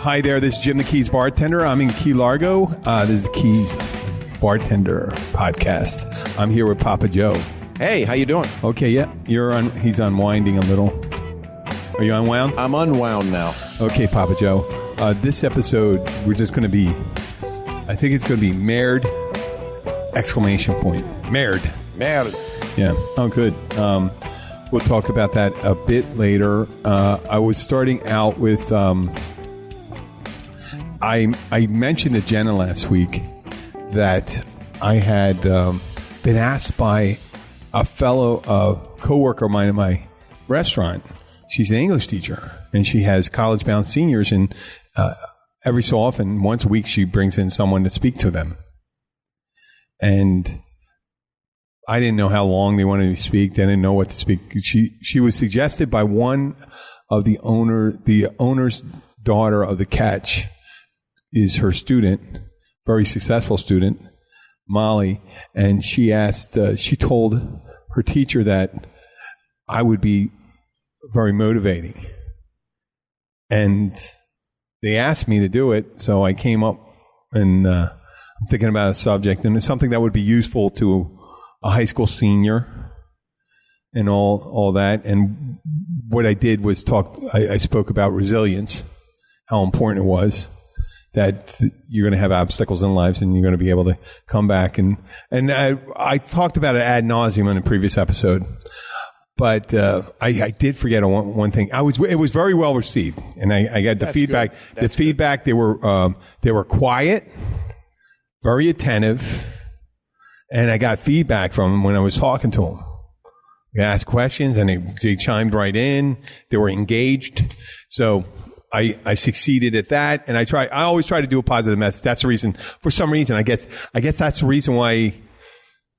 Hi there, this is Jim the Keys Bartender. I'm in Key Largo. This is the Keys Bartender podcast. I'm here with Papa Joe. Hey, how you doing? Okay, yeah, he's unwinding a little. Are you unwound? I'm unwound now. Okay, Papa Joe. This episode, we're just going to be, I think it's going to be married, exclamation point. Married. Married. Yeah. Oh, good. We'll talk about that a bit later. I was starting out with, I mentioned to Jenna last week that I had been asked by a coworker of mine at my restaurant. She's an English teacher, and she has college-bound seniors, and every so often, once a week, she brings in someone to speak to them. And I didn't know how long they wanted to speak. They didn't know what to speak. She was suggested by one of the owner's daughter of the Catch is her student, very successful student, Molly, and she told her teacher that I would be very motivating. And they asked me to do it, so I came up and I'm thinking about a subject, and it's something that would be useful to a high school senior and all that. And what I did was I spoke about resilience, how important it was, that you're going to have obstacles in lives and you're going to be able to come back. And I talked about it ad nauseum in a previous episode, but I did forget one thing. It was very well received, and I got the feedback. The feedback, they were quiet, very attentive, and I got feedback from them when I was talking to them. I asked questions, and they chimed right in. They were engaged. So I succeeded at that, and I always try to do a positive message. That's the reason, for some reason, I guess that's the reason why,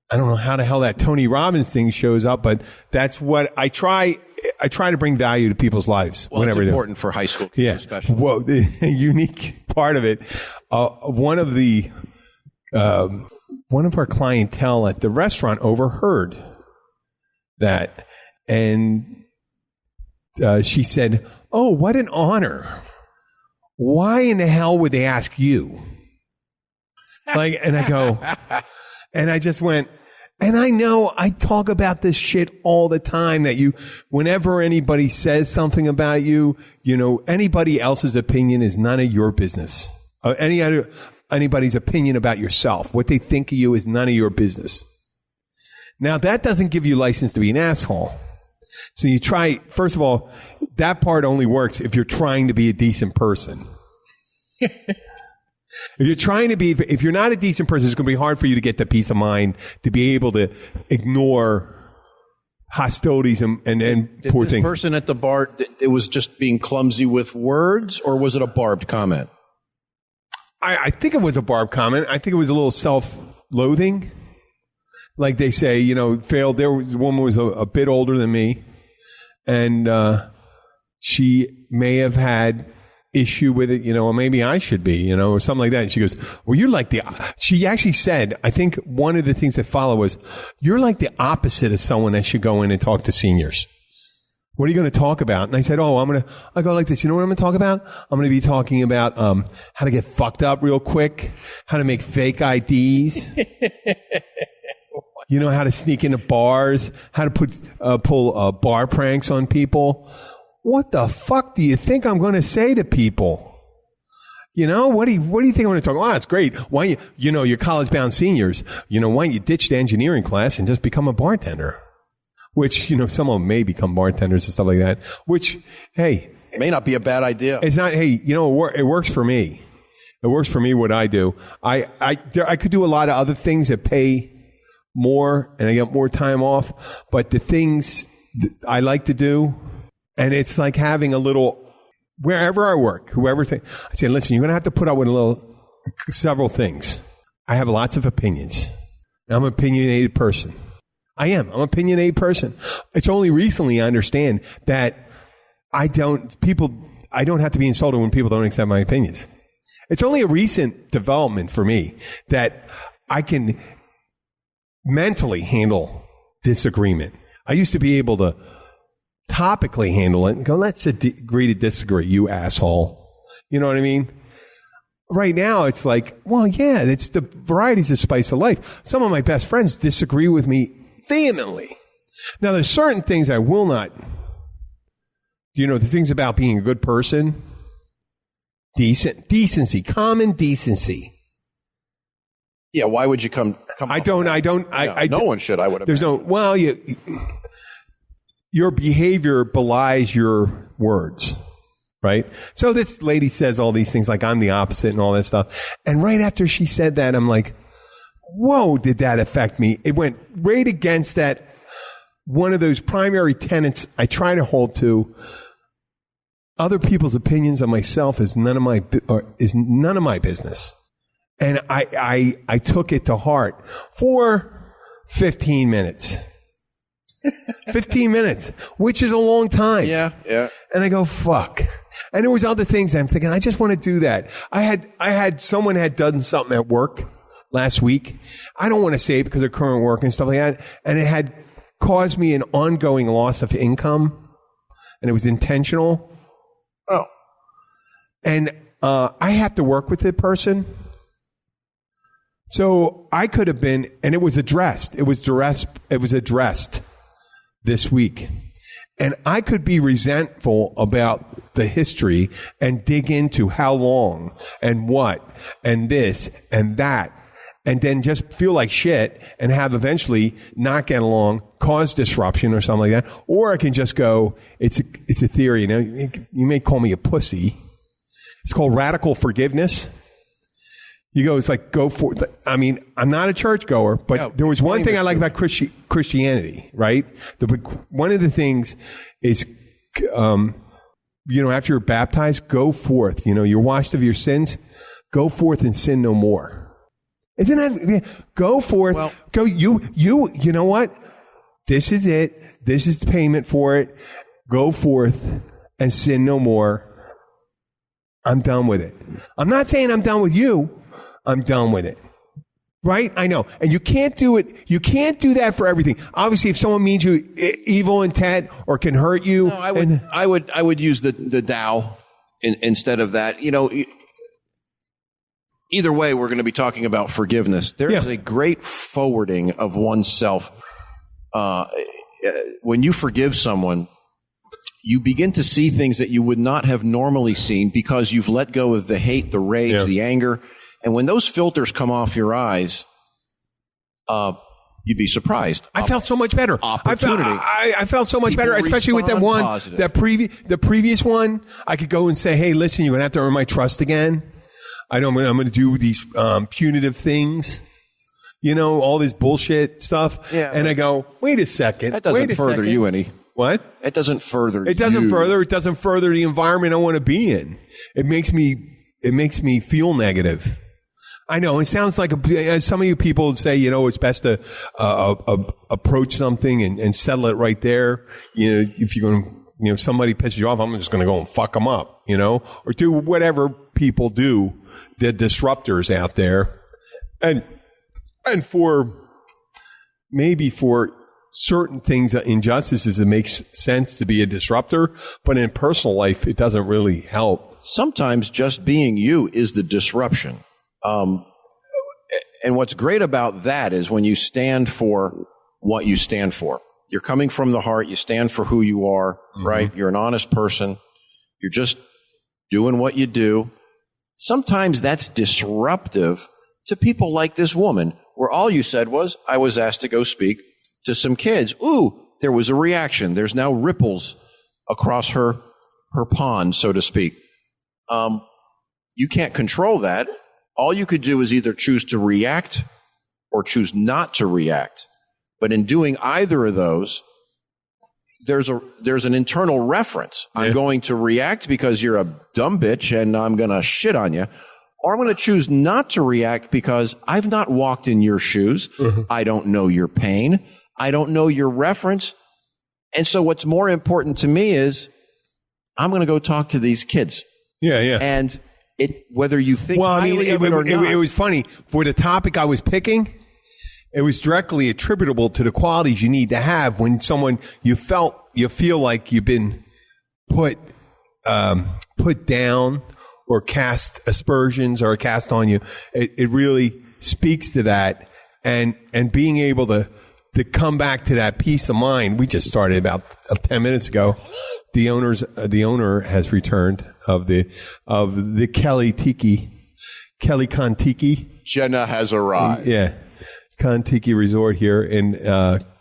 I don't know how the hell that Tony Robbins thing shows up, but that's what I try to bring value to people's lives. Well, it's important for high school kids, especially. Well, the unique part of it, one of our clientele at the restaurant overheard that, and she said, "Oh, what an honor. Why in the hell would they ask you?" And I go, and I just went, and I know I talk about this shit all the time, that whenever anybody says something about you, anybody else's opinion is none of your business. Anybody's opinion about yourself, what they think of you, is none of your business. Now, that doesn't give you license to be an asshole. So you try, first of all, that part only works if you're trying to be a decent person. If you're not a decent person, it's going to be hard for you to get the peace of mind to be able to ignore hostilities and poor things. Did this person at the bar, it was just being clumsy with words, or was it a barbed comment? I think it was a barbed comment. I think it was a little self-loathing. Like they say, failed. The woman was a bit older than me, and she may have had issue with it, or maybe I should be, or something like that. And she goes, well, you're like she actually said, I think one of the things that followed was, you're like the opposite of someone that should go in and talk to seniors. What are you going to talk about? And I said, I go like this. You know what I'm going to talk about? I'm going to be talking about how to get fucked up real quick, how to make fake IDs. How to sneak into bars, how to pull bar pranks on people. What the fuck do you think I'm going to say to people? What do you think I'm going to talk about? Oh, that's great. Why you're college-bound seniors. Why don't you ditch the engineering class and just become a bartender? Which, some of them may become bartenders and stuff like that. Which, hey. It may not be a bad idea. It's not, hey, it works for me. It works for me what I do. I could do a lot of other things that pay more and I get more time off, but the things I like to do, and it's like having a little, wherever I work, I say, listen, you're going to have to put up with several things. I have lots of opinions. I'm an opinionated person. I'm an opinionated person. It's only recently I understand that I don't have to be insulted when people don't accept my opinions. It's only a recent development for me that I can mentally handle disagreement. I used to be able to topically handle it and go, let's agree to disagree, you asshole. You know what I mean? Right now, it's like, well, yeah, it's the variety's the spice of life. Some of my best friends disagree with me vehemently. Now, there's certain things I will not. You know, the things about being a good person, decency, common decency. Yeah, why would you come No one should, I would have. There's no, well, your behavior belies your words, right? So this lady says all these things like I'm the opposite and all that stuff. And right after she said that, I'm like, whoa, did that affect me? It went right against that. One of those primary tenets I try to hold to. Other people's opinions on myself is none of my business. And I took it to heart for 15 minutes. 15 minutes, which is a long time. Yeah. And I go, fuck. And there was other things I'm thinking, I just want to do that. Someone had done something at work last week. I don't want to say it because of current work and stuff like that. And it had caused me an ongoing loss of income. And it was intentional. Oh. And I have to work with the person. So I could have been, and it was addressed. It was addressed this week. And I could be resentful about the history and dig into how long and what and this and that. And then just feel like shit and have eventually not get along, cause disruption or something like that. Or I can just go, it's a theory. You know, you may call me a pussy. It's called radical forgiveness. You go, it's like, go for it. I mean, I'm not a churchgoer, but there was one thing I like about Christianity, right? One of the things is, after you're baptized, go forth. You know, you're washed of your sins. Go forth and sin no more. Isn't that, go forth, go, you know what? This is it. This is the payment for it. Go forth and sin no more. I'm done with it. I'm not saying I'm done with you. I'm done with it. Right? I know. And you can't do it. You can't do that for everything. Obviously, if someone means you evil intent or can hurt you. No, I would use the Tao instead of that. You know, either way, we're going to be talking about forgiveness. There is a great forwarding of oneself. When you forgive someone, you begin to see things that you would not have normally seen because you've let go of the hate, the rage, the anger. And when those filters come off your eyes, you'd be surprised. I felt so much better. Opportunity. I felt so much better, especially with that one, positive. the previous one. I could go and say, hey, listen, you're going to have to earn my trust again. I'm going to do these punitive things. You know, all this bullshit stuff. Yeah, and I go, wait a second. That doesn't further you any. What? It doesn't further It doesn't further. It doesn't further the environment I want to be in. It makes me feel negative. I know it sounds like some of you people would say, you know, it's best to approach something and settle it right there. You know, if you're going to, you know, somebody pisses you off, I'm just going to go and fuck them up, you know, or do whatever people do, the disruptors out there, and for certain things, injustices, it makes sense to be a disruptor, but in personal life, it doesn't really help. Sometimes just being you is the disruption. And what's great about that is when you stand for what you stand for. You're coming from the heart. You stand for who you are, right? You're an honest person. You're just doing what you do. Sometimes that's disruptive to people like this woman, where all you said was, I was asked to go speak to some kids. Ooh, there was a reaction. There's now ripples across her pond, so to speak. You can't control that. All you could do is either choose to react or choose not to react. But in doing either of those, there's an internal reference. Yeah. I'm going to react because you're a dumb bitch and I'm going to shit on you. Or I'm going to choose not to react because I've not walked in your shoes. Mm-hmm. I don't know your pain. I don't know your reference. And so what's more important to me is I'm going to go talk to these kids. Yeah, yeah. And whether you think highly of it or not. It was funny. For the topic I was picking, it was directly attributable to the qualities you need to have when you feel like you've been put down or cast aspersions or cast on you. It really speaks to that, and being able to come back to that peace of mind. We just started about 10 minutes ago. The owner has returned of the Kelly Kon-Tiki. Jenna has arrived. Yeah. Kon-Tiki Resort here in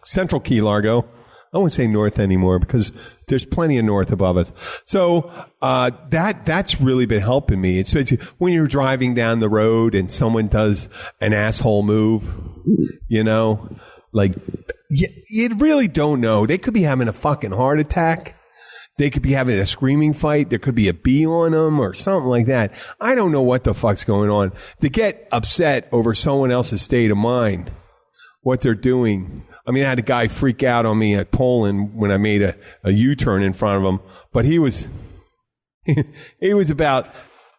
central Key Largo. I won't say north anymore because there's plenty of north above us. So that's really been helping me. It's when you're driving down the road and someone does an asshole move, you know, like you really don't know. They could be having a fucking heart attack. They could be having a screaming fight. There could be a bee on them or something like that. I don't know what the fuck's going on. To get upset over someone else's state of mind, what they're doing. I mean, I had a guy freak out on me at Poland when I made a U-turn in front of him, but he was about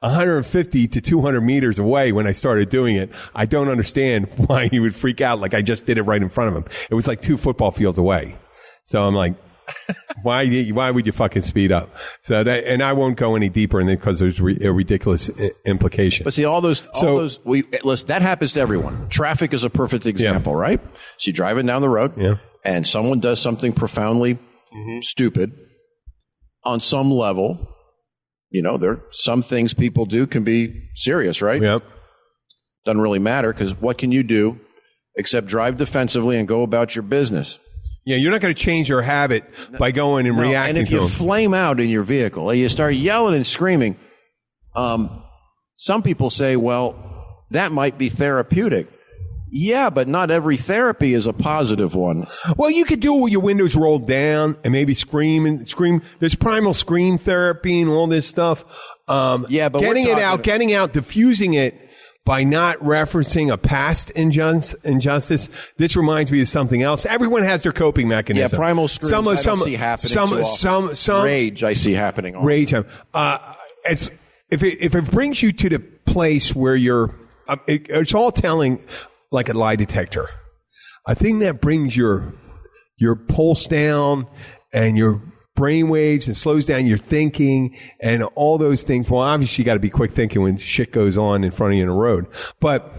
150 to 200 meters away when I started doing it. I don't understand why he would freak out like I just did it right in front of him. It was like 2 football fields away. So I'm like, why would you fucking speed up? So that, and I won't go any deeper in it because there's a ridiculous implication. But see, listen, that happens to everyone. Traffic is a perfect example, right? So you're driving down the road and someone does something profoundly stupid on some level. You know, some things people do can be serious, right? Yep. Doesn't really matter because what can you do except drive defensively and go about your business? Yeah, you're not going to change your habit by going and reacting to them. And if you flame out in your vehicle and you start yelling and screaming, some people say, well, that might be therapeutic. Yeah, but not every therapy is a positive one. Well, you could do it with your windows rolled down and maybe scream. There's primal scream therapy and all this stuff. But getting out, diffusing it by not referencing a past injustice. This reminds me of something else. Everyone has their coping mechanism. Yeah, primal screams I don't see happening too often. Rage I see happening all rage. If it brings you to the place where you're, it's all telling like a lie detector. A thing that brings your pulse down and your brain waves and slows down your thinking and all those things. Well, obviously you got to be quick thinking when shit goes on in front of you in the road. But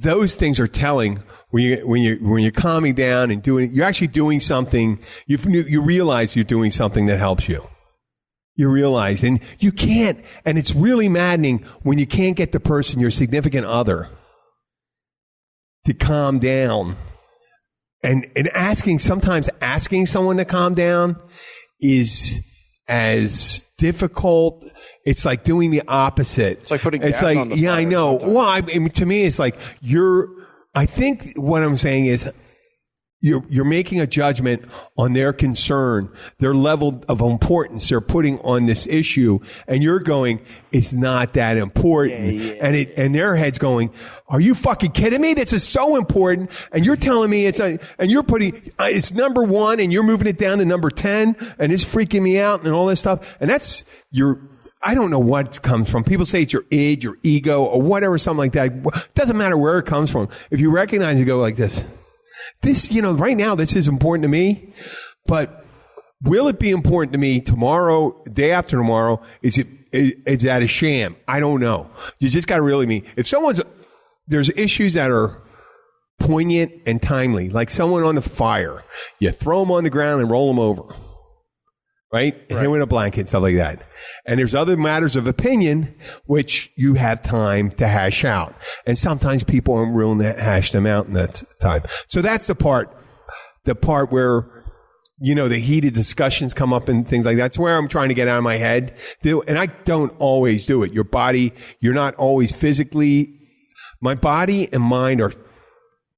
those things are telling when you're calming down and you're actually doing something. You realize you're doing something that helps you. You realize, and you can't, and it's really maddening when you can't get the person, your significant other, to calm down. And sometimes asking someone to calm down is as difficult. It's like doing the opposite. It's like putting gas on the fire. Yeah, I know. Sometimes. Well, to me, it's like I think what I'm saying is you're making a judgment on their concern, their level of importance they're putting on this issue, and you're going, it's not that important. And their head's going, are you fucking kidding me? This is so important, and you're telling me and you're putting it's number 1, and you're moving it down to number 10, and it's freaking me out, and all this stuff. And that's I don't know what comes from. People say it's your id, your ego, or whatever, something like that. It doesn't matter where it comes from. If you recognize, you go like this. This, right now, this is important to me, but will it be important to me tomorrow, day after tomorrow? Is that a sham? I don't know. You just got to really mean. If there's issues that are poignant and timely, like someone on the fire, you throw them on the ground and roll them over. Right? Hit with a blanket, stuff like that. And there's other matters of opinion, which you have time to hash out. And sometimes people aren't willing to hash them out in that time. So that's the part where, the heated discussions come up and things like that. That's where I'm trying to get out of my head. And I don't always do it. Your body, you're not always physically, my body and mind are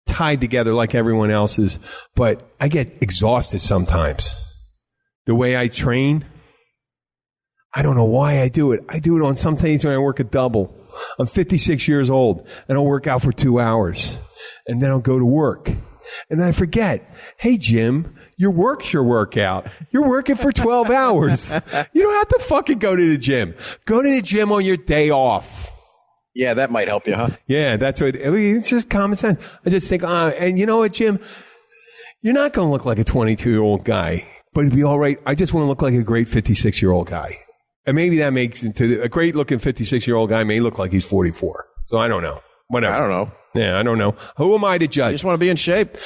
tied together like everyone else's, but I get exhausted sometimes. The way I train, I don't know why I do it. I do it on some days when I work a double. I'm 56 years old, and I'll work out for 2 hours, and then I'll go to work. And then I forget, hey, Jim, your work's your workout. You're working for 12 hours. You don't have to fucking go to the gym. Go to the gym on your day off. Yeah, that might help you, huh? Yeah, that's what, it's just common sense. I just think, and you know what, Jim? You're not going to look like a 22-year-old guy. But it'd be all right. I just want to look like a great 56-year-old guy. And maybe that makes into a great looking 56-year-old guy may look like he's 44. So I don't know. Whatever. I don't know. Yeah, I don't know. Who am I to You judge? just want to be in shape.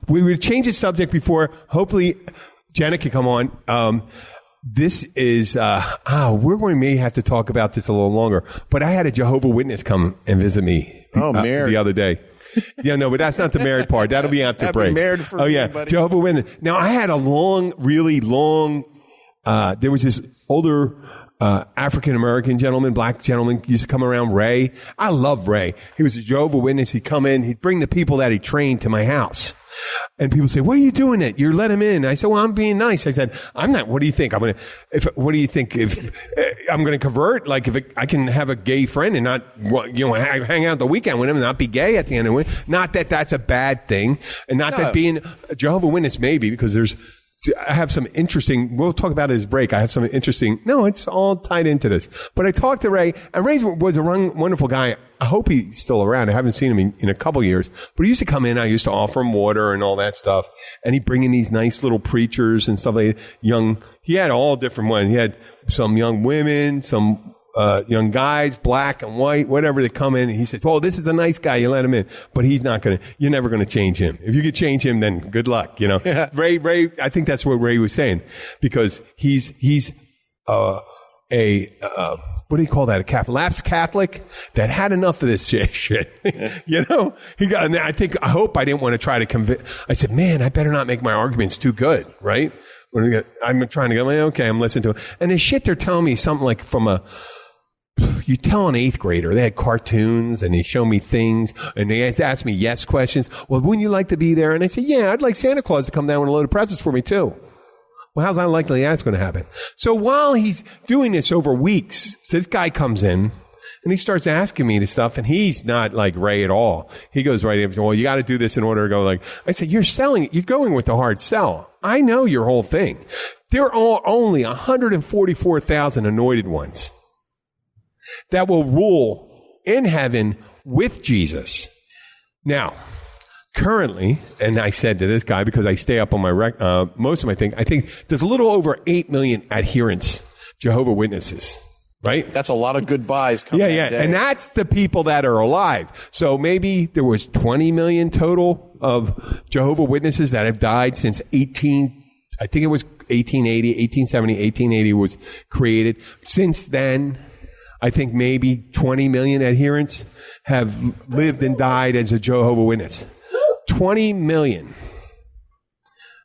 We would change the subject before. Hopefully, Jenna can come on. This is, we're going to may have to talk about this a little longer. But I had a Jehovah's Witness come and visit me the other day. Yeah, no, but that's not the married part. That'll be after break. Married for me, yeah, buddy. Jehovah's Witness. Now, I had a really long, there was this older African-American gentleman, black gentleman, used to come around, Ray. I love Ray. He was a Jehovah's Witness. He'd come in. He'd bring the people that he trained to my house. And people say, what are you doing it? You're letting him in. I said, well, I'm being nice. I said, I'm not. What do you think? What do you think if I'm going to convert? Like if I can have a gay friend and not, hang out the weekend with him and not be gay at the end of the week. Not that that's a bad thing. And not that being a Jehovah's Witness maybe, because I have some interesting, we'll talk about it as break. I have some interesting, no, it's all tied into this. But I talked to Ray, and Ray was a wonderful guy. I hope he's still around. I haven't seen him in a couple years. But he used to come in. I used to offer him water and all that stuff. And he'd bring in these nice little preachers and stuff like that. He had all different ones. He had some young women, some young guys, black and white, whatever, they come in. And he says, oh, this is a nice guy. You let him in. But you're never going to change him. If you could change him, then good luck, Yeah. Ray, I think that's what Ray was saying. Because he's what do you call that? A Catholic, lapsed Catholic that had enough of this shit. I hope I didn't want to try to convince. I said, man, I better not make my arguments too good, right? I'm trying to go, okay, I'm listening to it. And the shit they're telling me something like you tell an 8th grader, they had cartoons and they show me things and they ask me yes questions. Well, wouldn't you like to be there? And I say, yeah, I'd like Santa Claus to come down with a load of presents for me too. Well, how's that likely that's going to happen? So while he's doing this over weeks, so this guy comes in and he starts asking me this stuff, and he's not like Ray at all. He goes right in, well, you got to do this in order to go like, I said, you're going with the hard sell. I know your whole thing. There are only 144,000 anointed ones that will rule in heaven with Jesus. Now, currently, and I said to this guy, because I stay up on my most of my thing, I think there's a little over 8 million adherents, Jehovah's Witnesses, right? That's a lot of goodbyes coming Yeah. And that's the people that are alive. So maybe there was 20 million total of Jehovah's Witnesses that have died since 1880, 1870, 1880 was created. Since then, I think maybe 20 million adherents have lived and died as a Jehovah's Witness. 20 million.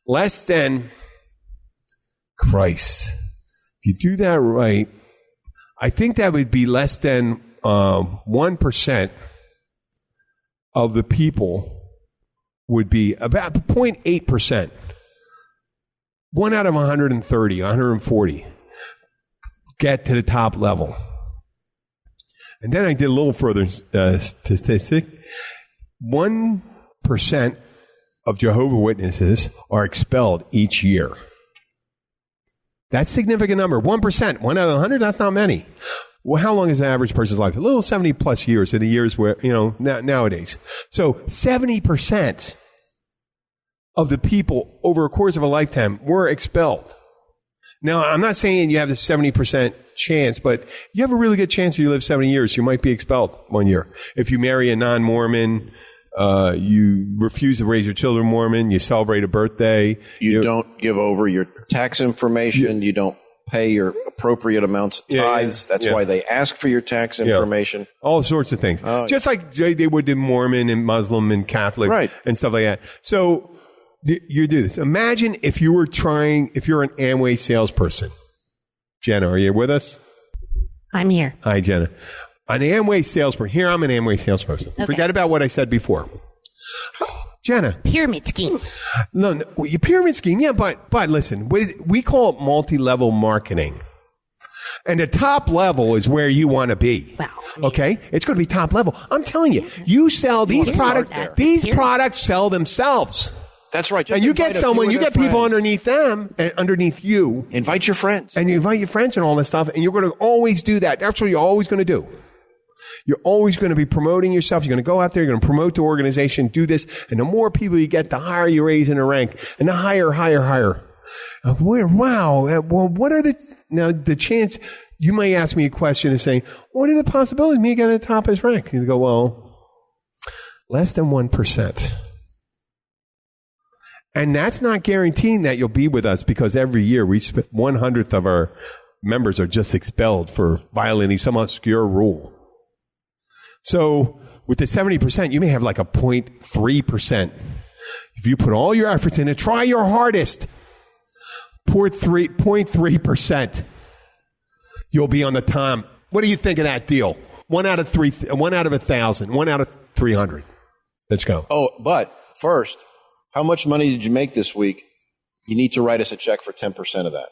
Less than Christ. If you do that right, I think that would be less than 1% of the people would be about 0.8%. 1 out of 130, 140 get to the top level. And then I did a little further statistic. 1% of Jehovah's Witnesses are expelled each year. That's a significant number. 1%. 1 out of 100, that's not many. Well, how long is the average person's life? A little 70 plus years in the years where, nowadays. So 70% of the people over a course of a lifetime were expelled. Now, I'm not saying you have the 70% chance, but you have a really good chance if you live 70 years, you might be expelled 1 year. If you marry a non-Mormon, you refuse to raise your children Mormon, you celebrate a birthday. You don't give over your tax information. You don't pay your appropriate amounts of tithes. That's why they ask for your tax information. All sorts of things. Just like they would in Mormon and Muslim and Catholic and stuff like that. So you do this. Imagine if you're an Amway salesperson. Jenna, are you with us? I'm here. Hi, Jenna. An Amway salesperson. Here, I'm an Amway salesperson. Okay. Forget about what I said before. Jenna. Pyramid scheme. No, your pyramid scheme. Yeah, but listen, we call it multi-level marketing. And the top level is where you want to be. Wow. Okay? It's going to be top level. I'm telling you, you sell these products. These products sell themselves. That's right. And you get people underneath them and underneath you. Invite your friends. And you invite your friends and all this stuff. And you're going to always do that. That's what you're always going to do. You're always going to be promoting yourself. You're going to go out there. You're going to promote the organization, do this. And the more people you get, the higher you raise in the rank. And the higher. Wow. Well, what are the chance? You may ask me a question and saying, what are the possibilities of me getting the top of his rank? You go, well, less than 1%. And that's not guaranteeing that you'll be with us, because every year 1/100th of our members are just expelled for violating some obscure rule. So with the 70%, you may have like a 0.3%. If you put all your efforts in and try your hardest, 0.3%, you'll be on the time. What do you think of that deal? 1 out of 1,000, 1 out of 300. Let's go. Oh, but first, how much money did you make this week? You need to write us a check for 10% of that.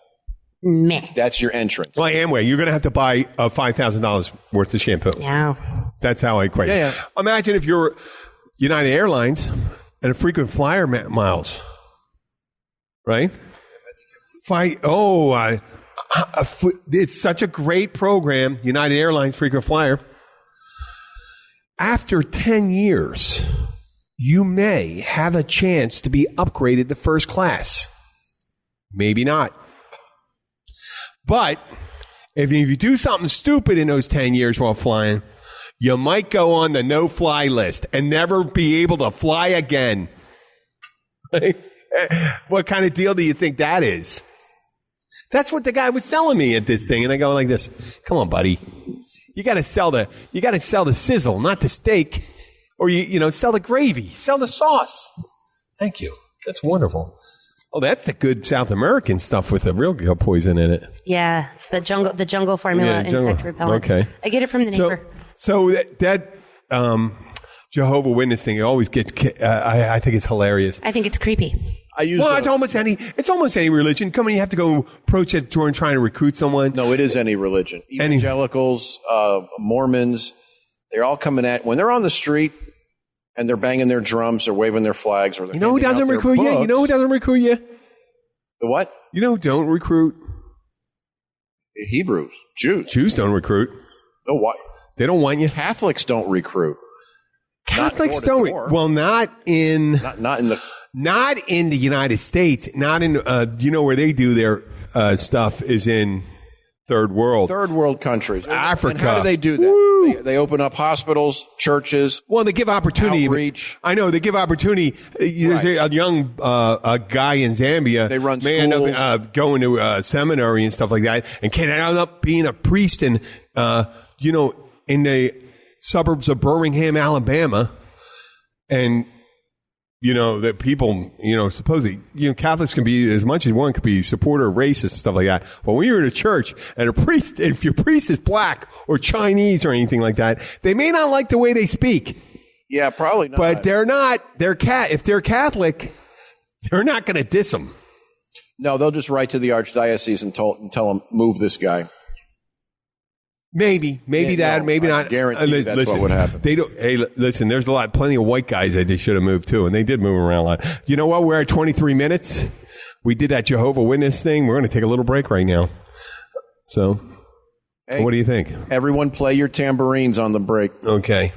Meh. That's your entrance. Well, Amway, you're going to have to buy $5,000 worth of shampoo. No. That's how I equate. Yeah. Imagine if you're United Airlines and a frequent flyer miles, right? It's such a great program, United Airlines frequent flyer. After 10 years, you may have a chance to be upgraded to first class. Maybe not. But if you do something stupid in those 10 years while flying, you might go on the no-fly list and never be able to fly again. What kind of deal do you think that is? That's what the guy was telling me at this thing, and I go like this: "Come on, buddy, you got to sell the sizzle, not the steak, or you sell the gravy, sell the sauce." Thank you. That's wonderful. Oh, that's the good South American stuff with the real poison in it. Yeah, it's the jungle formula insect repellent. Okay, I get it from the neighbor. So that Jehovah's Witness thing, it always gets. I think it's hilarious. I think it's creepy. It's almost any religion. Come on, you have to go approach at the door and try to recruit someone. No, it is any religion. Evangelicals, Mormons, they're all coming at, when they're on the street and they're banging their drums or waving their flags or they're who doesn't recruit you? You know who doesn't recruit you? The what? You know who don't recruit? Hebrews, Jews. Jews don't recruit. No, why? They don't want you. Catholics don't recruit. Catholics don't. Well, not in the United States. Not in where they do their stuff is in third world countries, Africa. And how do they do that? They open up hospitals, churches. Well, they give opportunity. Outreach. I know they give opportunity. There's a young guy in Zambia. They run may schools. end up going to a seminary and stuff like that, and can end up being a priest in in the suburbs of Birmingham, Alabama, and that people, supposedly, Catholics can be, as much as one could be supporter of racist stuff like that. But when you're in a church and if your priest is black or Chinese or anything like that, they may not like the way they speak. Yeah, probably not. But they're not. If they're Catholic, they're not going to diss them. No, they'll just write to the archdiocese and tell them, move this guy. Maybe that, maybe not. I guarantee that's what would happen. They don't. Hey, listen, there's plenty of white guys that they should have moved too, and they did move around a lot. You know what? We're at 23 minutes. We did that Jehovah's Witness thing. We're going to take a little break right now. So, what do you think? Everyone play your tambourines on the break. Okay.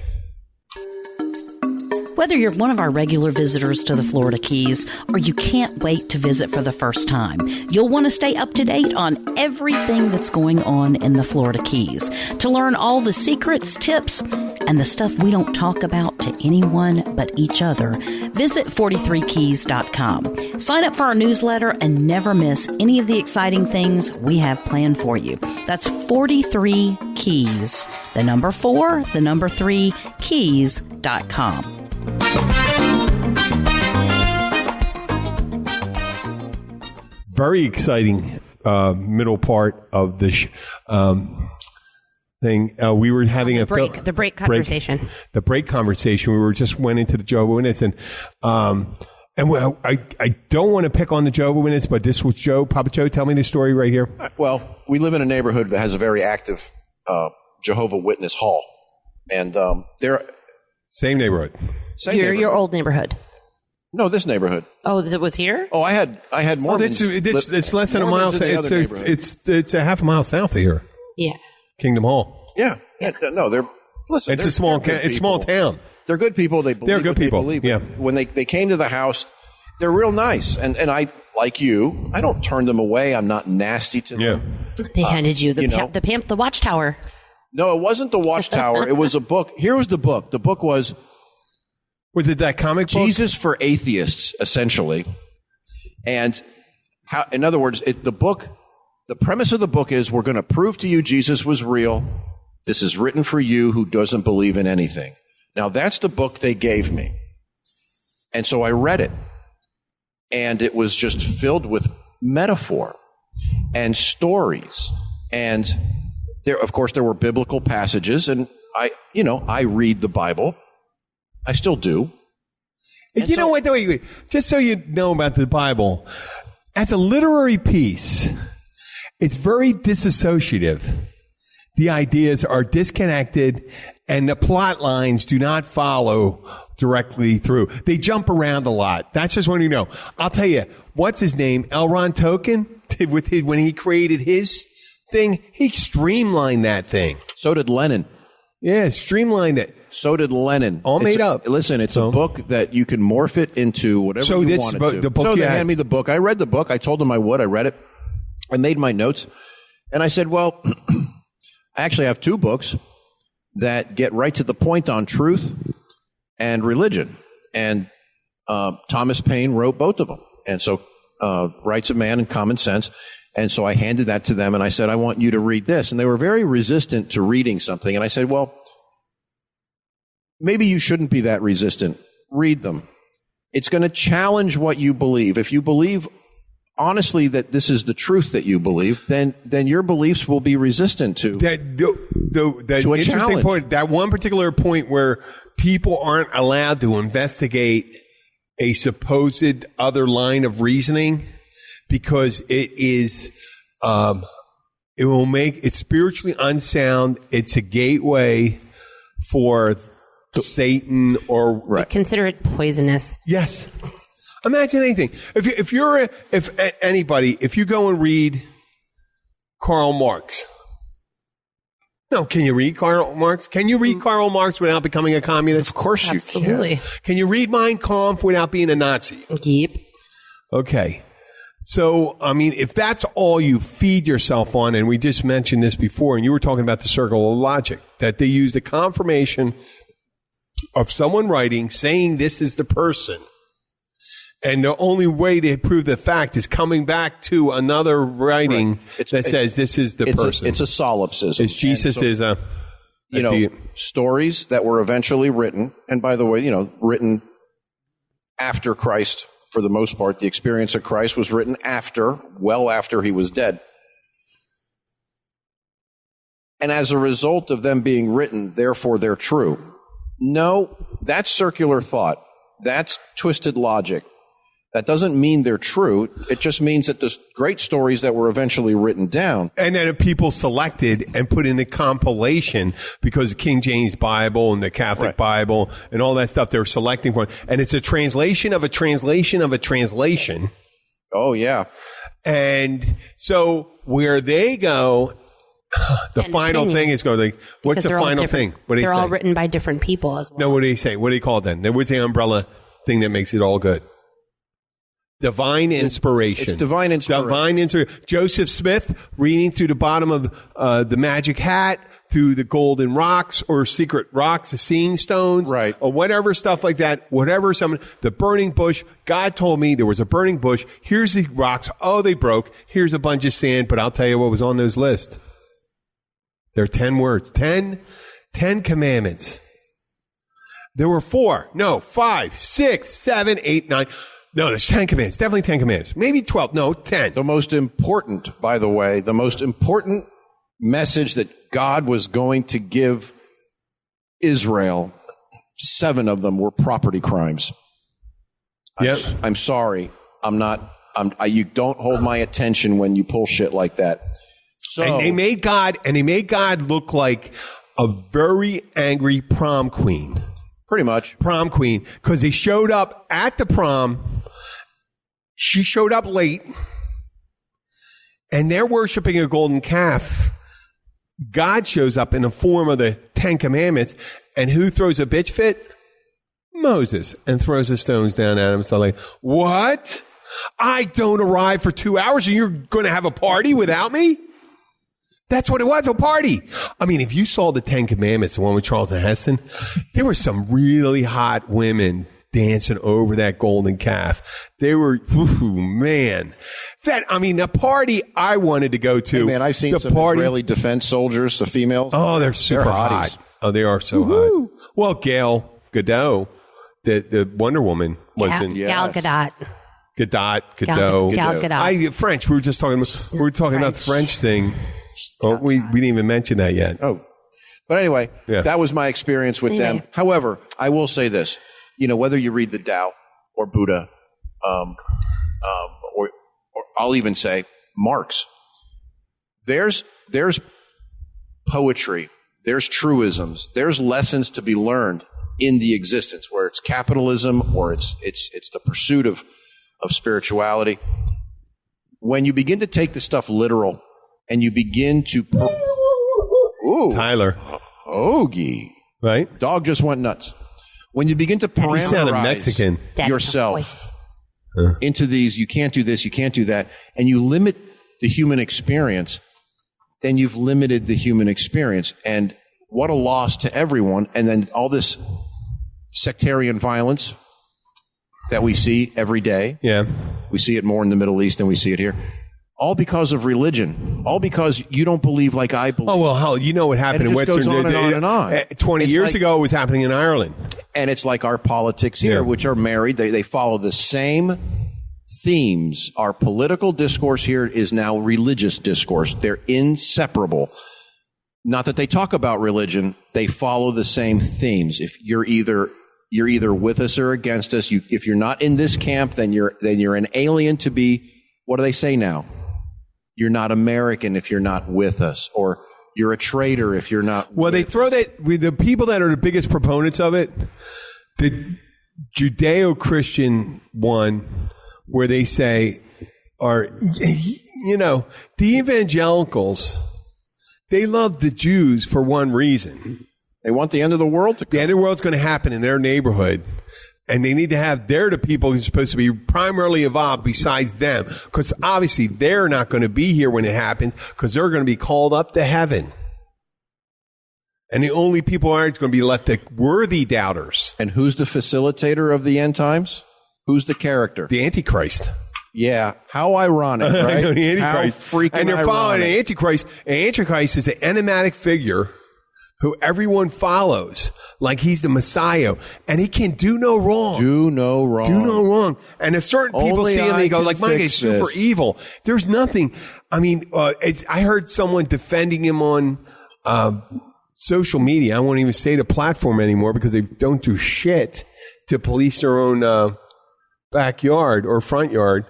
Whether you're one of our regular visitors to the Florida Keys or you can't wait to visit for the first time, you'll want to stay up to date on everything that's going on in the Florida Keys. To learn all the secrets, tips, and the stuff we don't talk about to anyone but each other, visit 43keys.com. Sign up for our newsletter and never miss any of the exciting things we have planned for you. That's 43 Keys. The number 4, the number 3, keys.com. Very exciting middle part of this thing. We were having the break conversation. The break conversation. We were just went into the Jehovah's Witness, and I don't want to pick on the Jehovah's Witness, but this was Papa Joe. Tell me the story right here. Well, we live in a neighborhood that has a very active Jehovah's Witness hall, and they're same neighborhood. Your old neighborhood. No, this neighborhood. Oh, that was here? Oh, I had more. It's less than a mile. It's a half a mile south of here. Yeah. Kingdom Hall. Yeah. No, listen. It's a small town. They're good people. They're good people. Yeah. When they came to the house, They're real nice. And I, like you, I don't turn them away. I'm not nasty to them. They handed you the Watchtower. No, it wasn't the Watchtower. It was a book. Here was the book. The book was it that comic book? Jesus for Atheists, essentially. And how, in other words, the premise of the book is we're going to prove to you Jesus was real. This is written for you who doesn't believe in anything. Now, that's the book they gave me. And so I read it. And it was just filled with metaphor and stories. And there, of course, there were biblical passages. And I read the Bible. I still do. And you know what? Just so you know about the Bible, as a literary piece, it's very disassociative. The ideas are disconnected, and the plot lines do not follow directly through. They jump around a lot. That's just what you know. I'll tell you, what's his name? L. Ron Tolkien, when he created his thing, he streamlined that thing. So did Lenin. Yeah, streamlined it. So did Lenin. All made up. Listen, it's a book that you can morph it into whatever you want it to. So they handed me the book. I read the book. I told them I would. I read it. I made my notes. And I said, well, I actually have two books that get right to the point on truth and religion. And Thomas Paine wrote both of them. And so Rights of Man and Common Sense. And so I handed that to them and I said, I want you to read this. And they were very resistant to reading something. And I said, well, maybe you shouldn't be that resistant. Read them. It's going to challenge what you believe. If you believe honestly that this is the truth that you believe, then your beliefs will be resistant to that. The to a interesting challenge. point, that one particular point where people aren't allowed to investigate a supposed other line of reasoning because it is, it will make it spiritually unsound. It's a gateway for Satan or They consider it poisonous. yes. Imagine anything. If you go and read Karl Marx. No, can you read Karl Marx? Can you read Karl Marx without becoming a communist? Of course you Absolutely. Can you read Mein Kampf without being a Nazi? Yep. Okay. So, I mean, if that's all you feed yourself on, and we just mentioned this before, and you were talking about the circle of logic, that they use the confirmation of someone writing, saying this is the person. And the only way to prove the fact is coming back to another writing that says this is the person. It's a solipsism. It's Jesus is a stories that were eventually written, and by the way, written after Christ for the most part. The experience of Christ was written well after he was dead. And as a result of them being written, therefore they're true. No, that's circular thought. That's twisted logic. That doesn't mean they're true. It just means that the great stories that were eventually written down. And then people selected and put in a compilation because the King James Bible and the Catholic Bible and all that stuff they're selecting for. And it's a translation of a translation of a translation. Oh, yeah. And so where they go, the final thing is going, what's the final thing? What do they say? They're all written by different people as well. No, what do they say? What do they call it then? What's the umbrella thing that makes it all good? Divine inspiration. It's divine inspiration. Divine inspiration. Joseph Smith reading through the bottom of the magic hat, through the golden rocks or secret rocks, the seeing stones, right, or whatever stuff like that. Whatever the burning bush. God told me there was a burning bush. Here's the rocks. Oh, they broke. Here's a bunch of sand. But I'll tell you what was on those lists. There are 10 words. 10 commandments. There were 5, 6, 7, 8, 9. No, there's 10 commandments. Definitely 10 commandments. Maybe 12. No, 10. The most important, by the way, the most important message that God was going to give Israel, 7 of them were property crimes. Yep. I'm sorry. You don't hold my attention when you pull shit like that. So, and they made God look like a very angry prom queen. Pretty much. Prom queen. Because they showed up at the prom. She showed up late. And they're worshiping a golden calf. God shows up in the form of the 10 commandments. And who throws a bitch fit? Moses, and throws the stones down at him. So like, what? I don't arrive for 2 hours and you're going to have a party without me? That's what it was, a party. I mean, if you saw the 10 Commandments, the one with Charlton Heston, there were some really hot women dancing over that golden calf. They were, man. A party I wanted to go to. Hey man, I've seen some Israeli defense soldiers, the females. Oh, they're super hot. Oh, they are so hot. Well, Gal Gadot, the Wonder Woman, was in. Gal Gadot. Gal Gadot. French. We were just talking about the French thing. Oh, we didn't even mention that yet. Oh, but anyway, that was my experience with them. However, I will say this: whether you read the Tao or Buddha, or I'll even say Marx, there's poetry, there's truisms, there's lessons to be learned in the existence, where it's capitalism or it's the pursuit of spirituality. When you begin to take the stuff literal. And you begin to... Tyler. Ogie. Right? Dog just went nuts. When you begin to parameterize yourself into these, you can't do this, you can't do that, and you limit the human experience, then you've limited the human experience. And what a loss to everyone. And then all this sectarian violence that we see every day. Yeah. We see it more in the Middle East than we see it here. All because of religion. All because you don't believe like I believe. Oh, well, hell, you know what happened in Western... Goes on and on and on. 20 years ago, it was happening in Ireland. And it's like our politics here, which are married. They follow the same themes. Our political discourse here is now religious discourse. They're inseparable. Not that they talk about religion. They follow the same themes. If you're either with us or against us. If you're not in this camp, then you're an alien to be... What do they say now? You're not American if you're not with us, or you're a traitor if you're not. Well, they throw that with the people that are the biggest proponents of it. The Judeo-Christian one, where they say, the evangelicals, they love the Jews for one reason. They want the end of the world to come. The end of the world's going to happen in their neighborhood. And they need to have, they're the people who's supposed to be primarily involved besides them. Because obviously they're not going to be here when it happens, because they're going to be called up to heaven. And the only people are going to be left the worthy doubters. And who's the facilitator of the end times? Who's the character? The Antichrist. Yeah. How ironic, right? I know, the Antichrist. How freaking And they're ironic. following the Antichrist. And Antichrist is an enigmatic figure who everyone follows like he's the Messiah, and he can do no wrong. Do no wrong. And if certain people Only see him, they go like, my guy's super this. evil. There's nothing. I mean, I heard someone defending him on social media. I won't even say the platform anymore because they don't do shit to police their own backyard or front yard.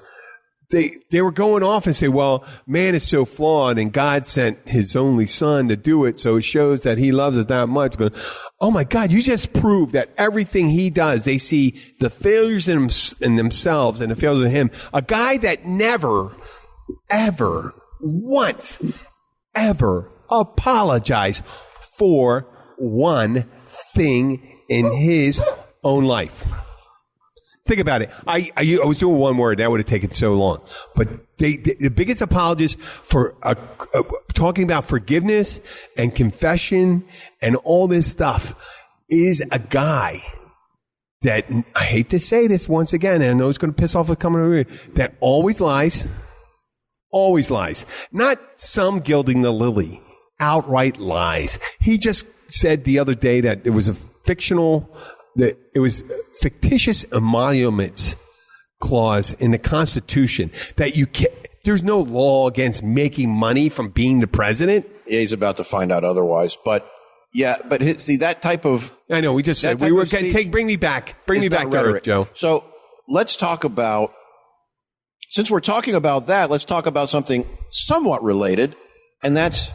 They were going off and say, well, man is so flawed and God sent his only son to do it. So it shows that he loves us that much. Going, oh my God, you just proved that everything he does, they see the failures in themselves and the failures in him. A guy that never, ever, once, ever apologized for one thing in his own life. Think about it. I was doing one word. That would have taken so long. But the biggest apologist for talking about forgiveness and confession and all this stuff is a guy that, I hate to say this once again, and I know it's going to piss off the coming over here, that always lies. Always lies. Not some gilding the lily. Outright lies. He just said the other day that it was a fictitious emoluments clause in the Constitution that there's no law against making money from being the president. Yeah, he's about to find out otherwise. But see that type of. I know. We just said we were going to bring me back to earth, Joe. So let's talk about. Since we're talking about that, let's talk about something somewhat related, and that's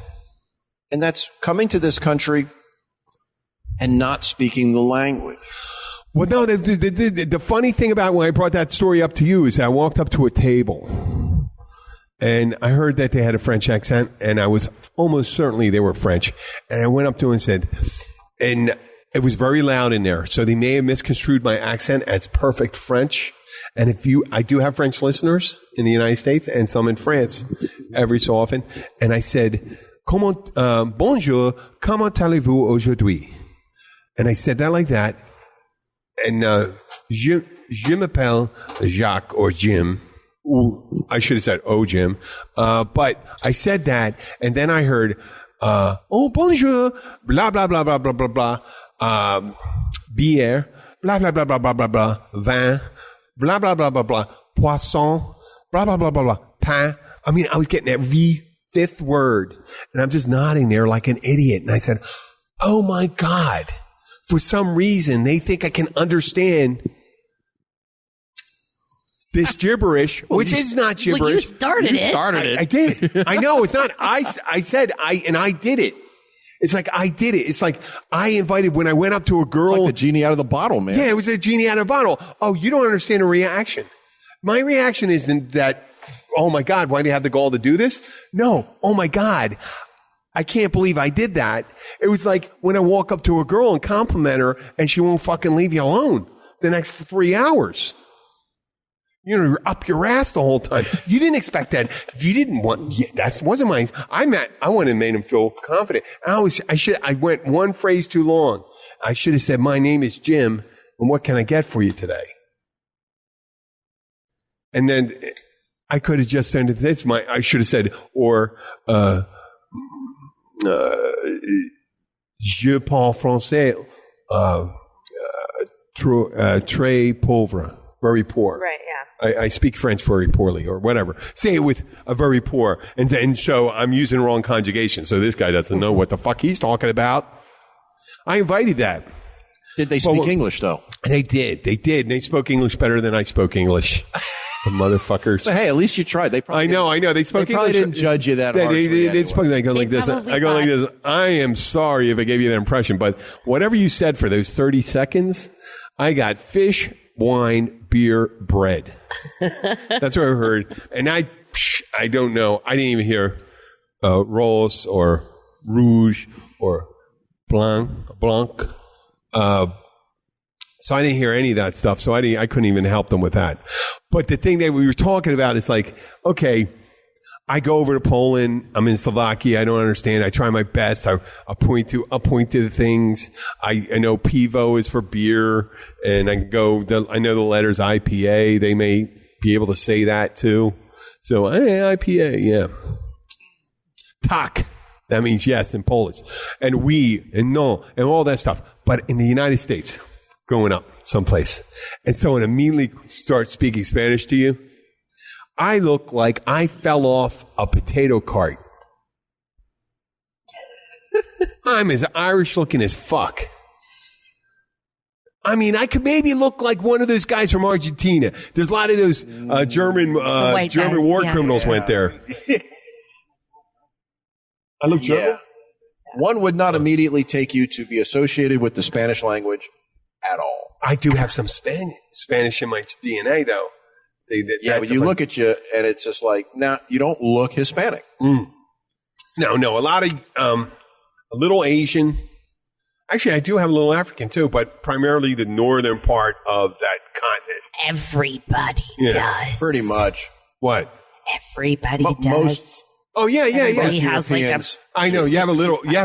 coming to this country and not speaking the language. Well, no, the funny thing about when I brought that story up to you is I walked up to a table and I heard that they had a French accent, and I was almost certainly they were French. And I went up to him and said, and it was very loud in there. So they may have misconstrued my accent as perfect French. And I do have French listeners in the United States and some in France every so often. And I said, bonjour, comment allez-vous aujourd'hui? And I said that like that. And je m'appelle Jacques or Jim. Ooh, I should have said, oh, Jim. But I said that, and then I heard, oh, bonjour, blah, blah, blah, blah, blah, blah, blah, bière, blah, blah, blah, blah, blah, blah, blah, vin, blah, blah, blah, blah, blah, poisson, blah, blah, blah, blah, blah, pain. I mean, I was getting every fifth word, and I'm just nodding there like an idiot. And I said, oh, my God. For some reason, they think I can understand this gibberish, which is not gibberish. Well, you started it. I did. I know it's not. I said I did it. It's like I did it. It's like I invited when I went up to a girl. It's like the genie out of the bottle, man. Yeah, it was a genie out of the bottle. Oh, you don't understand the reaction. My reaction isn't that, oh my God, why do you have the gall to do this? No. Oh my God. I can't believe I did that. It was like when I walk up to a girl and compliment her and she won't fucking leave you alone the next 3 hours. You know, you're up your ass the whole time. You didn't expect that. You didn't want, that wasn't mine. I wanted to make him feel confident. I went one phrase too long. I should have said, my name is Jim, and what can I get for you today? And then I could have just ended this. I should have said, or, je parle français, très pauvre, very poor. Right, yeah. I speak French very poorly, or whatever. Say it with a very poor, and so I'm using wrong conjugation. So this guy doesn't know what the fuck he's talking about. I invited that. Did they speak English though? They did. And they spoke English better than I spoke English. The motherfuckers. But hey, at least you tried. They probably I know. They spoke English. Probably didn't judge you that harshly. They spoke. I go like this. I am sorry if I gave you that impression, but whatever you said for those 30 seconds, I got fish, wine, beer, bread. That's what I heard. And I don't know. I didn't even hear Rose or Rouge or Blanc. So I didn't hear any of that stuff. So I couldn't even help them with that. But the thing that we were talking about is like, okay, I go over to Poland. I'm in Slovakia. I don't understand. I try my best. I point to the things. I know Pivo is for beer, and I know the letters IPA. They may be able to say that too. So IPA, yeah. Tak, that means yes in Polish, and we and no and all that stuff. But in the United States, going up someplace, and someone immediately starts speaking Spanish to you, I look like I fell off a potato cart. I'm as Irish looking as fuck. I mean, I could maybe look like one of those guys from Argentina. There's a lot of those German war criminals went there. I look German? Yeah. One would not immediately take you to be associated with the Spanish language at all. I do have some Spanish in my DNA, though. But you look at you, and it's just like, nah, you don't look Hispanic. No, a lot of, a little Asian. Actually, I do have a little African, too, but primarily the northern part of that continent. Everybody does. Pretty much. What? Everybody does. Oh, yeah. Everybody has like a... I know. You have a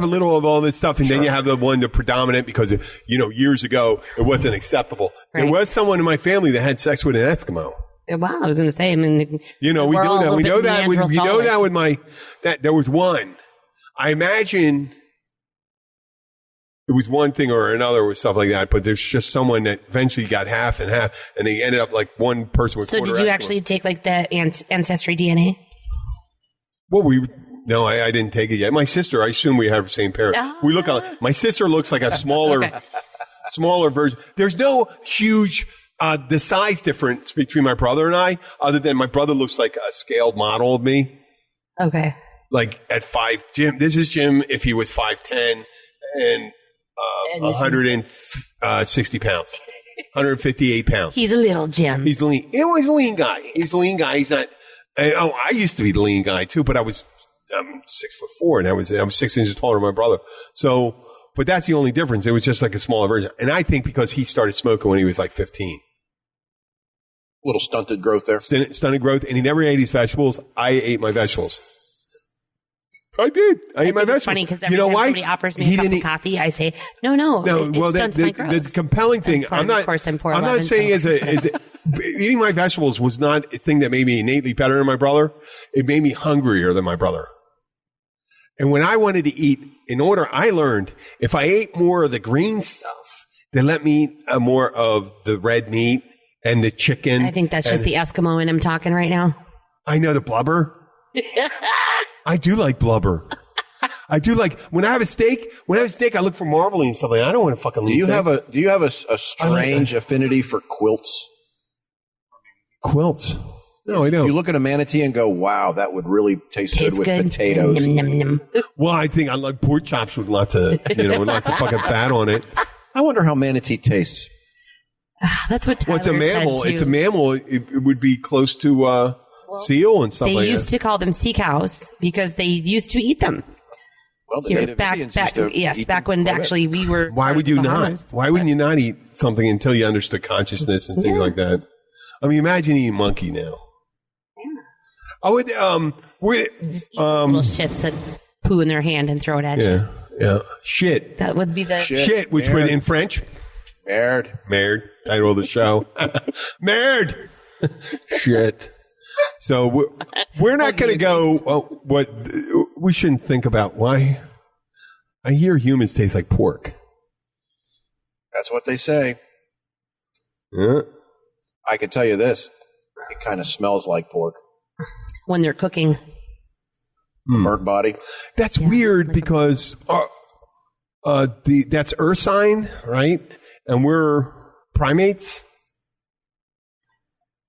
little of all this stuff, and then you have the predominant because, years ago, it wasn't acceptable. Right. There was someone in my family that had sex with an Eskimo. Wow, I was going to say, I mean, we do that. We know that. We know that with there was one. I imagine it was one thing or another with stuff like that, but there's just someone that eventually got half and half, and they ended up like one person with. So did you actually take like the ancestry DNA? Well, no, I didn't take it yet. My sister, I assume we have the same parents. We look my sister looks like a smaller version. There's no huge. The size difference between my brother and I, other than my brother looks like a scaled model of me. Okay. Like at 5, Jim. This is Jim if he was 5'10" and 160 pounds, 158 pounds. He's a little Jim. He's lean. He's a lean guy. He's not. I used to be the lean guy too, but I'm 6'4", and I'm 6 inches taller than my brother. So but that's the only difference. It was just like a smaller version. And I think because he started smoking when he was like 15. Little stunted growth there. Stunted growth. And he never ate his vegetables. I ate my vegetables. I did. I ate my vegetables. It's funny because every time somebody offers me a cup of coffee, I say, no. Well, the compelling thing, I'm not saying eating my vegetables was not a thing that made me innately better than my brother. It made me hungrier than my brother. And when I wanted to eat, I learned if I ate more of the green stuff, they let me eat more of the red meat and the chicken. I think that's just the Eskimo in him talking right now. I know, the blubber. I do like blubber. I do like when I have a steak. I look for marbling and stuff like that. I don't want to fucking leave. Do you have a strange affinity for quilts? Quilts? No, I don't. You look at a manatee and go, "Wow, that would really taste good with potatoes." Nom, nom, nom. Well, I think I like pork chops with lots of fucking fat on it. I wonder how manatee tastes. That's what Tyler it's a mammal. said too. It's a mammal. It would be close to seal and stuff like that. They used to call them sea cows because they used to eat them. Well, the Native Indians used to eat back when actually we were. Why would you not? Why wouldn't you not eat something until you understood consciousness and things like that? I mean, imagine eating monkey now. Yeah. I would. Little shits that poo in their hand and throw it at you. Yeah. Shit. That would be the shit, which would in French. Merde. Title of the show. Merde. Shit. So we're not going to go. We shouldn't think about why. I hear humans taste like pork. That's what they say. Yeah. I can tell you this: it kind of smells like pork when they're cooking. Burnt body. That's weird because that's ursine, right? And we're primates.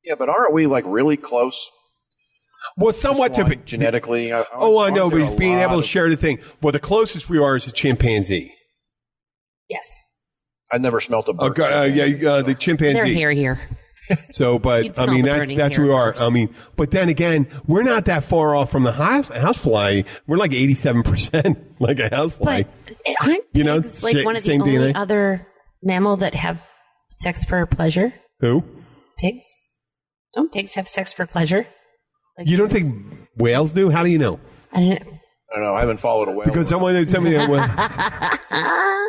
Yeah, but aren't we like really close? Well, somewhat to genetically. I know, but being able to share the thing. Well, the closest we are is a chimpanzee. Yes. I've never smelt a bird. The chimpanzee. They're here. So, but I mean, that's who we are. I mean, but then again, we're not that far off from the housefly. We're like 87%, like a housefly. But aren't pigs like one of the only other mammal that have sex for pleasure? Who? Pigs. Don't pigs have sex for pleasure? Like you don't think whales do? How do you know? I don't know. I haven't folled a whale. Because someone sent me that.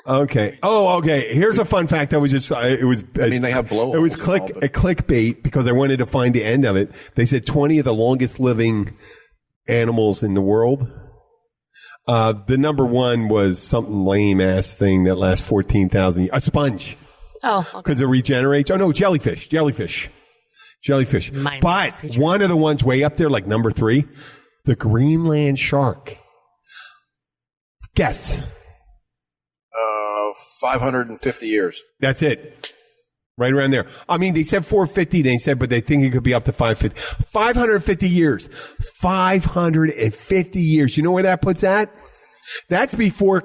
Okay. Oh, okay. Here's a fun fact. They have blowholes. It was a clickbait because I wanted to find the end of it. They said 20 of the longest living animals in the world. The number one was some lame ass thing that lasts 14,000 years. A sponge. Oh, because it regenerates. Oh no, jellyfish. But one of the ones way up there, like number 3, the Greenland shark. Guess. 550 years. That's it. Right around there. I mean, they said 450, they said, but they think it could be up to 550. 550 years. 550 years. You know where that puts that? That's before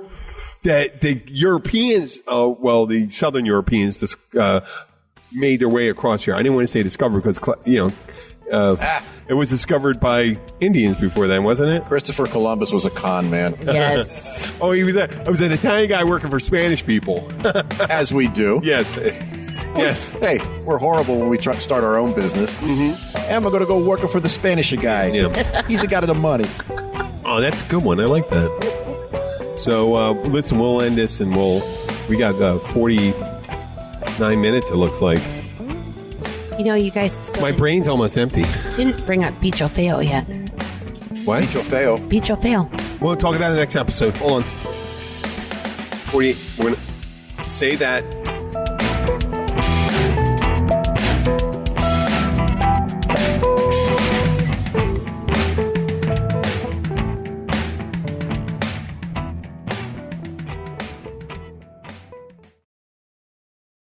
the Europeans, the Southern Europeans, made their way across here. I didn't want to say discovered because, it was discovered by Indians before then, wasn't it? Christopher Columbus was a con man. Yes. He was an Italian guy working for Spanish people. As we do. Yes. Yes. Hey, we're horrible when we try to start our own business. Mm-hmm. And we're going to go working for the Spanish guy. Yeah. He's got the money. Oh, that's a good one. I like that. So, listen, we'll end this and we got 49 minutes, it looks like. You know, you guys... My brain's almost empty. Didn't bring up Bicho Feo yet. What? Bicho Feo. We'll talk about it in the next episode. Hold on. 48. We're going to say that...